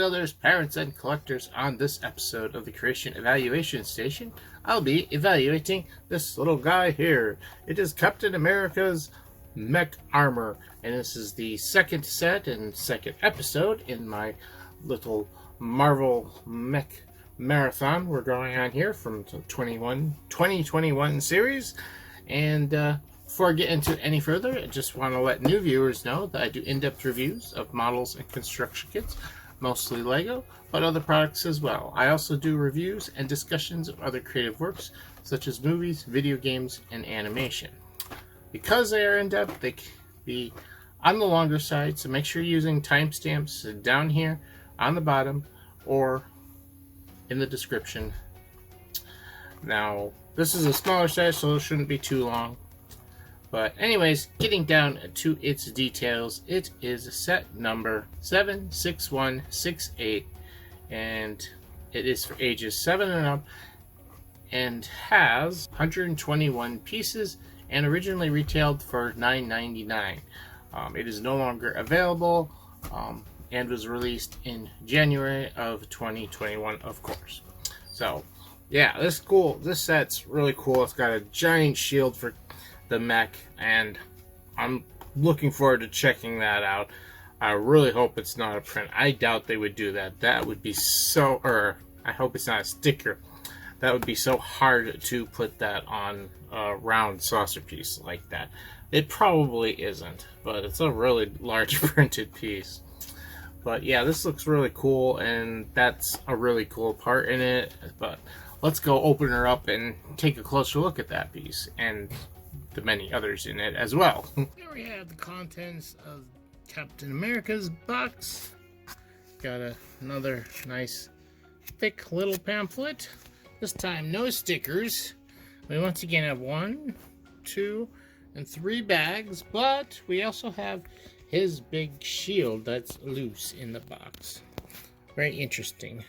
builders, parents, and collectors. On this episode of the Creation Evaluation Station, I'll be evaluating this little guy here. It is Captain America's Mech Armor, and this is the second set and second episode in my little Marvel Mech Marathon we're going on here from the 2021 series. And before I get into any further, I just want to let new viewers know that I do in-depth reviews of models and construction kits, mostly Lego, but other products as well. I also do reviews and discussions of other creative works, such as movies, video games, and animation. Because they are in-depth, they can be on the longer side, so make sure you're using timestamps down here on the bottom or in the description. Now, this is a smaller size, so it shouldn't be too long. But anyways, getting down to its details, it is set number 76168, and it is for ages 7 and up, and has 121 pieces, and originally retailed for $9.99. It is no longer available, and was released in January of 2021, of course. So, yeah, this set's really cool. It's got a giant shield for the mech, and I'm looking forward to checking that out. I really hope it's not a print. I doubt they would do that. That would be so, or I hope it's not a sticker. That would be so hard to put that on a round saucer piece like that. It probably isn't, but it's a really large printed piece. But yeah, this looks really cool, and that's a really cool part in it. But let's go open her up and take a closer look at that piece and the many others in it as well. Here we have the contents of Captain America's box. Got another nice thick little pamphlet. This time no stickers. We once again have 1, 2, and 3 bags, but we also have his big shield that's loose in the box. Very interesting.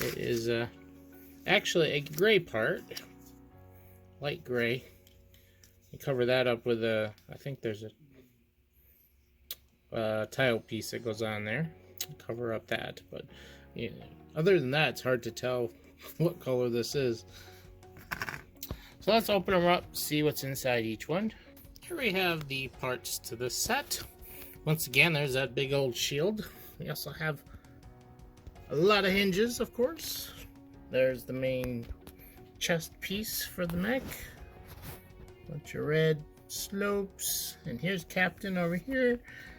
It is actually a gray part, light gray. You cover that up with a, I think there's a tile piece that goes on there. Cover up that, but yeah, other than that, it's hard to tell what color this is. So let's open them up, see what's inside each one. Here we have the parts to this set. Once again, there's that big old shield. We also have a lot of hinges, of course. There's the main chest piece for the mech. Bunch of red slopes. And here's Captain over here.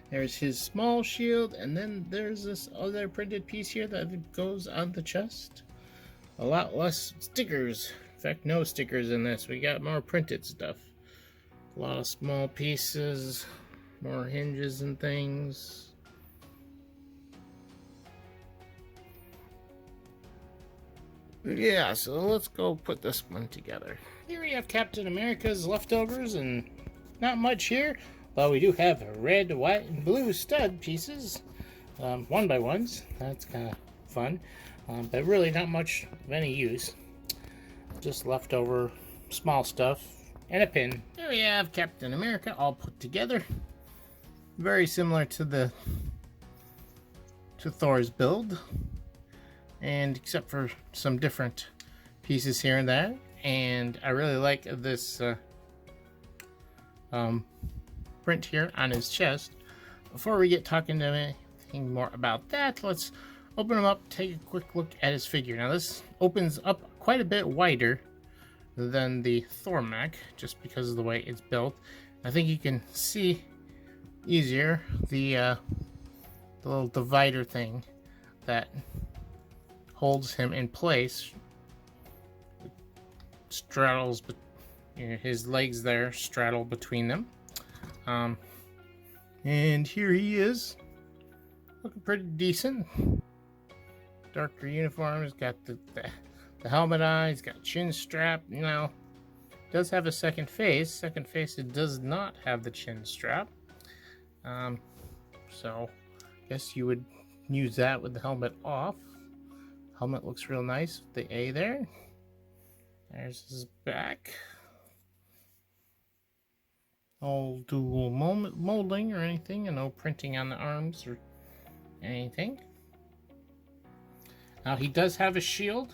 There's his small shield. And then there's this other printed piece here that goes on the chest. A lot less stickers. In fact, no stickers in this. We got more printed stuff. A lot of small pieces, more hinges and things. Yeah, so let's go put this one together. Here we have Captain America's leftovers, and not much here, but we do have red, white, and blue stud pieces, 1x1s. That's kind of fun, but really not much of any use. Just leftover small stuff. And a pin. Here we have Captain America all put together. Very similar to Thor's build. And except for some different pieces here and there. And I really like this print here on his chest. Before we get talking to anything more about that, let's open him up, take a quick look at his figure. Now this opens up quite a bit wider than the Thor mech, just because of the way it's built. I think you can see easier the little divider thing that holds him in place. It straddles, but you know, his legs there straddle between them. And here he is, looking pretty decent. Darker uniform. He's got the helmet on, he's got chin strap. Now, does have a second face. Second face, it does not have the chin strap. So, I guess you would use that with the helmet off. Helmet looks real nice with the A there. There's his back. No dual molding or anything, and no printing on the arms or anything. Now he does have a shield,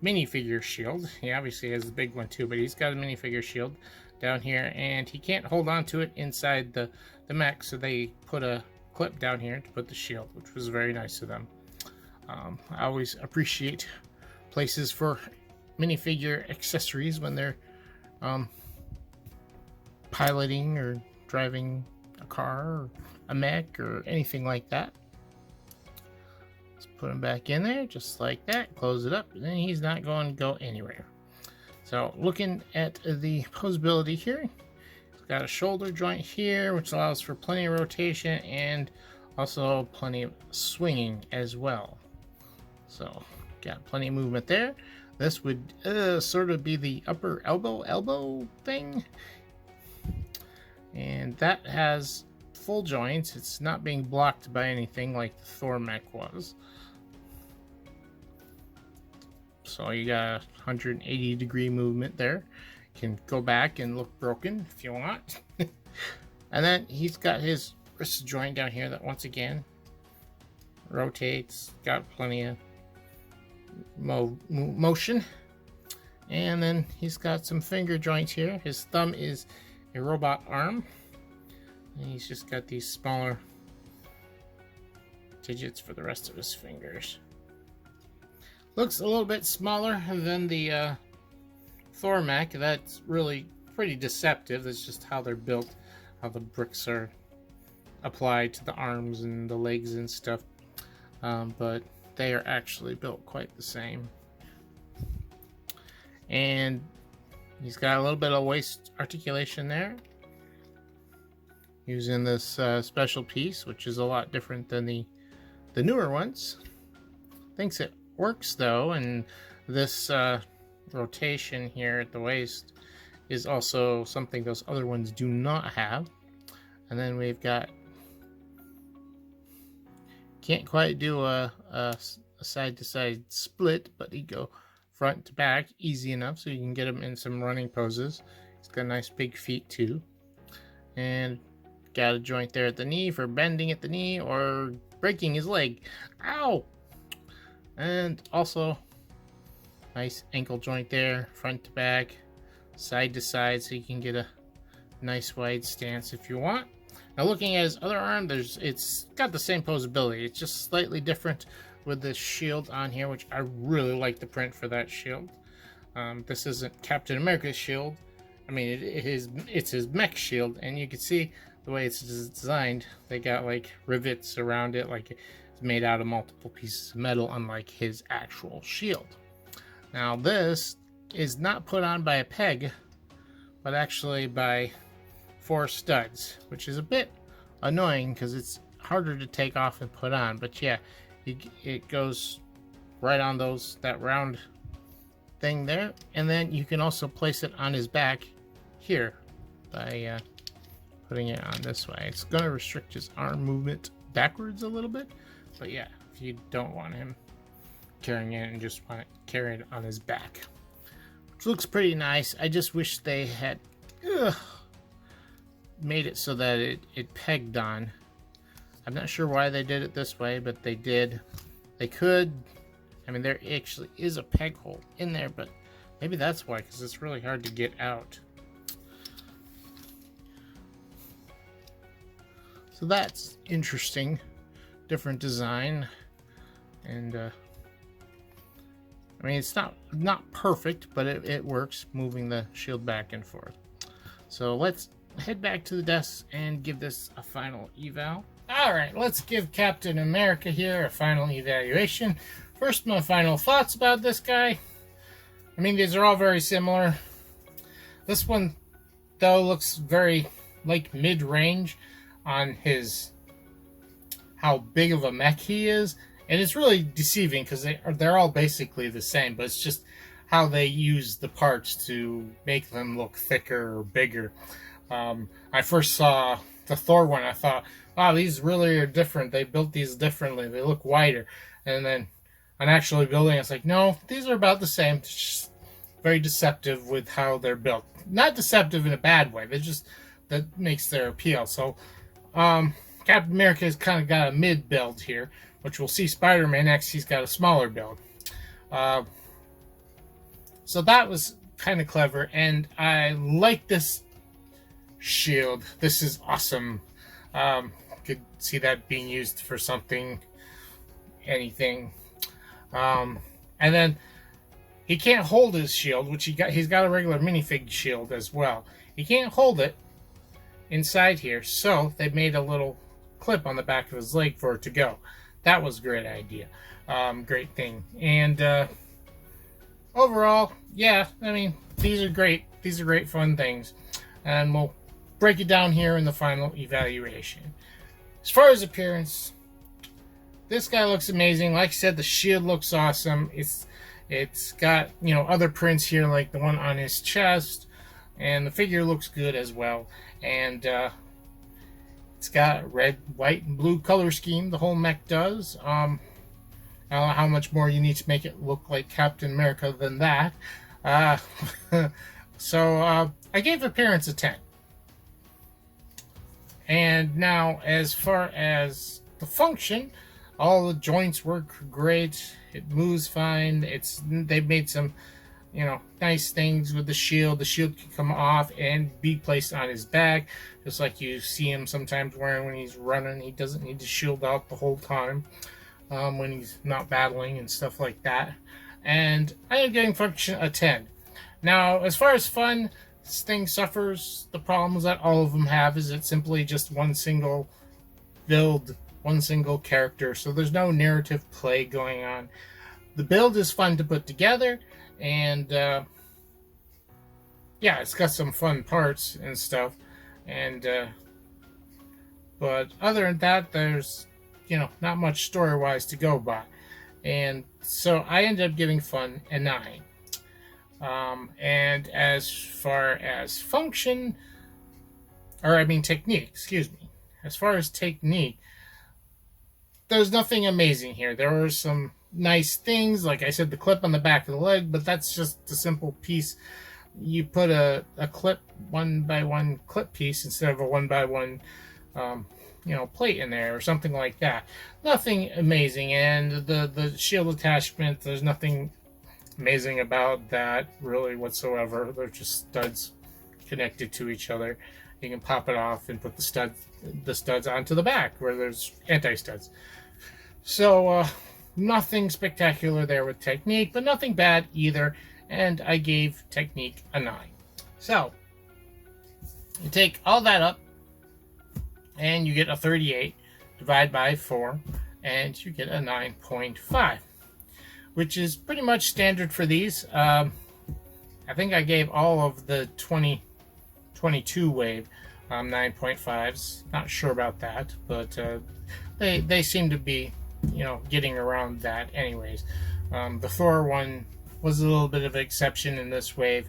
minifigure shield. He obviously has the big one too, but he's got a minifigure shield down here, and he can't hold on to it inside the mech, so they put a clip down here to put the shield, which was very nice of them. I always appreciate places for minifigure accessories when they're piloting or driving a car or a mech or anything like that. Let's put him back in there just like that, close it up, and then he's not going to go anywhere. So looking at the posability here, it's got a shoulder joint here, which allows for plenty of rotation and also plenty of swinging as well. So got plenty of movement there. This would sort of be the upper elbow thing. And that has full joints. It's not being blocked by anything like the Thor mech was. So you got a 180-degree movement there. Can go back and look broken if you want. And then he's got his wrist joint down here that once again rotates. Got plenty of motion. And then he's got some finger joints here. His thumb is a robot arm, and he's just got these smaller digits for the rest of his fingers. Looks a little bit smaller than the Thor mech. That's really pretty deceptive. That's just how they're built, how the bricks are applied to the arms and the legs and stuff, but they are actually built quite the same. And he's got a little bit of waist articulation there, using this special piece, which is a lot different than the newer ones. Thinks it works though, and this rotation here at the waist is also something those other ones do not have. And then we've got, can't quite do a side-to-side split, but he go front to back easy enough so you can get him in some running poses. He's got nice big feet too, and got a joint there at the knee for bending at the knee or breaking his leg. Ow! And also nice ankle joint there, front to back, side to side, so you can get a nice wide stance if you want. Now looking at his other arm, it's got the same posability. It's just slightly different with this shield on here, which I really like the print for that shield. This isn't Captain America's shield. I mean, it's his mech shield, and you can see the way it's designed. They got like rivets around it, like it's made out of multiple pieces of metal, unlike his actual shield. Now this is not put on by a peg, but actually by 4 studs, which is a bit annoying because it's harder to take off and put on. But yeah, it goes right on that round thing there, and then you can also place it on his back here by putting it on this way. It's going to restrict his arm movement backwards a little bit, but yeah, if you don't want him carrying it and just want to carry it on his back, which looks pretty nice. I just wish they had made it so that it pegged on. I'm not sure why they did it this way, but they did. They could, I mean, there actually is a peg hole in there, but maybe that's why, because it's really hard to get out. So that's interesting. Different design. And, I mean, it's not perfect, but it works, moving the shield back and forth. So let's head back to the desk and give this a final eval. Alright, let's give Captain America here a final evaluation. First, my final thoughts about this guy. I mean, these are all very similar. This one, though, looks very, like, mid-range on how big of a mech he is. And it's really deceiving, because they're all basically the same, but it's just how they use the parts to make them look thicker or bigger. I first saw the Thor one, I thought, wow, these really are different. They built these differently. They look wider. And then on actually building, it's like, no, these are about the same. It's just very deceptive with how they're built. Not deceptive in a bad way. That makes their appeal. So, Captain America has kind of got a mid build here, which we'll see Spider-Man next. He's got a smaller build. So that was kind of clever, and I like this shield. This is awesome. Could see that being used for something, anything. And then he can't hold his shield, which he's got a regular minifig shield as well. He can't hold it inside here, so they made a little clip on the back of his leg for it to go. That was a great idea. Great thing. And overall, yeah, I mean, these are great. These are great fun things. And we'll break it down here in the final evaluation. As far as appearance, this guy looks amazing. Like I said, the shield looks awesome. It's got, you know, other prints here like the one on his chest, and the figure looks good as well. And it's got red, white, and blue color scheme. The whole mech does. I don't know how much more you need to make it look like Captain America than that. So I gave appearance a 10. And now, as far as the function, all the joints work great. It moves fine. They've made some, you know, nice things with the shield. The shield can come off and be placed on his back, just like you see him sometimes wearing when he's running. He doesn't need to shield out the whole time when he's not battling and stuff like that. And I am giving function a 10. Now, as far as fun, this thing suffers the problems that all of them have. Is it's simply just one single build, one single character, so there's no narrative play going on. The build is fun to put together, and yeah, it's got some fun parts and stuff, and but other than that, there's, you know, not much story-wise to go by, and so I ended up giving fun a 9. And as far as function, or I mean technique, excuse me. As far as technique, there's nothing amazing here. There are some nice things, like I said, the clip on the back of the leg, but that's just a simple piece. You put a clip, 1x1 clip piece instead of a 1x1 you know, plate in there or something like that. Nothing amazing. And the shield attachment, there's nothing amazing about that really whatsoever. They're just studs connected to each other. You can pop it off and put the studs onto the back where there's anti-studs. So nothing spectacular there with technique, but nothing bad either, and I gave technique a 9. So you take all that up and you get a 38, divide by 4, and you get a 9.5, which is pretty much standard for these. I think I gave all of the 2022 wave 9.5s. Not sure about that, but they seem to be, you know, getting around that anyways. The Thor one was a little bit of an exception in this wave,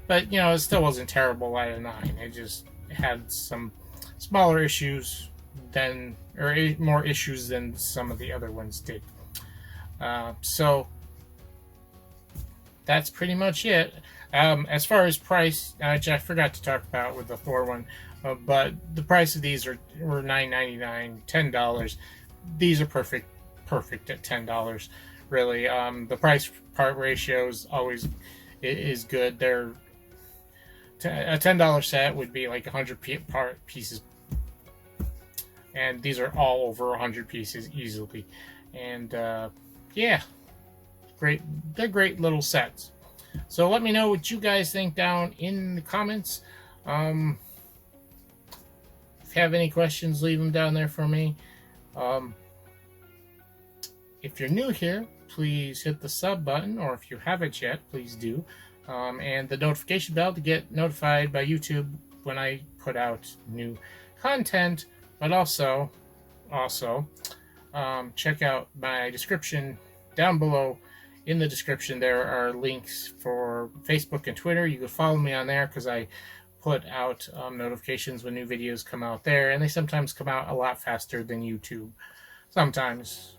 but, you know, it still wasn't terrible at a 9. It just had some smaller issues than, or more issues than some of the other ones did. So that's pretty much it. As far as price, which I forgot to talk about with the Thor one, but the price of these were $9.99, $10. These are perfect at $10. Really, the price part ratio is always is good. They're a $10 set would be like 100 pieces, and these are all over 100 pieces easily. And yeah, great. They're great little sets. So let me know what you guys think down in the comments. If you have any questions, leave them down there for me. If you're new here, please hit the sub button, or if you haven't yet, please do. And the notification bell to get notified by YouTube when I put out new content. But also, check out my description down below. In the description, there are links for Facebook and Twitter. You can follow me on there because I put out notifications when new videos come out there, and they sometimes come out a lot faster than YouTube. Sometimes.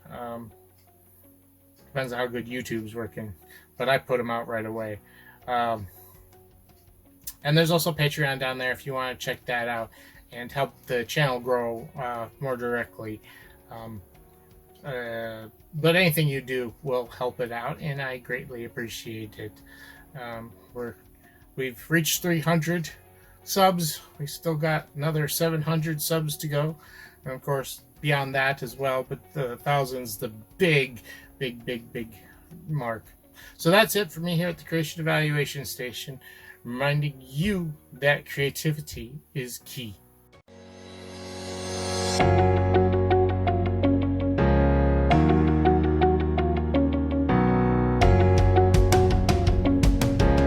Depends on how good YouTube's working, but I put them out right away. And there's also Patreon down there if you want to check that out and help the channel grow more directly. But anything you do will help it out, and I greatly appreciate it. We've reached 300 subs. We still got another 700 subs to go, and of course beyond that as well. But the thousands, the big mark. So that's it for me here at the Creation Evaluation Station, reminding you that creativity is key.